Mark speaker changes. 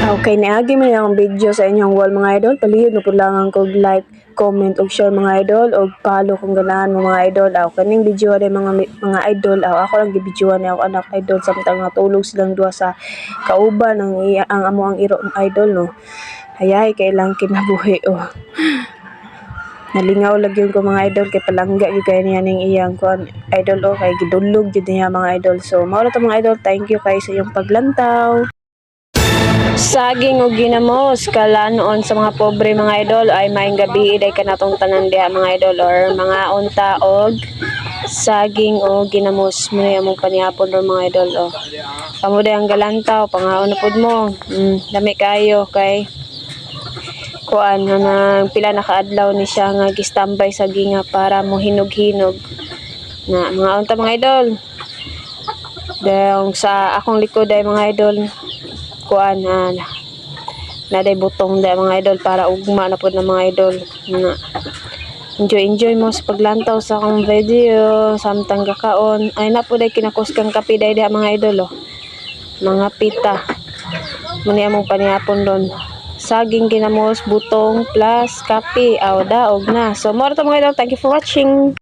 Speaker 1: Okay, niagi man ang video sa inyong wall mga idol. Palihog na po lang ang kog like, comment ug share mga idol ug follow kung ganahan mo mga idol. Kaning video ay mga idol. Ako lang gibidyohan ni ako anak idol samtang natulog silang duha sa kauban ang amo ang iro idol no. Hayay kay lang kinabuhi nalingaw lagi ko mga idol kay palangga gyud kay niya ning iyang kon idol kay gidulog gyud niya mga idol. So mao ra to mga idol. Thank you kay sa iyong paglantaw. Saging og ginamos kalanoon sa mga pobre mga idol ay maayong gabi day kanatong tanan diha mga idol or mga unta og saging o ginamos mo among panihapon ro mga idol Kamo day ang galantaw pangaon na pud mo. Dami kayo kay kuan na pila na kaadlaw ni siya nga gistambay sa ginga para mo hinog-hinog na mga unta mga idol. Dahil sa akong likod ay mga idol kuan na day butong da mga idol para ugma na pud na mga idol na enjoy mo sa paglantaw sa akong video samtang kakaon ay na pud ay kinakuskang kape day da mga idol mga pita muni among panihapon ron saging ginamos butong plus kape daog na so mo ra to mga idol. Thank you for watching.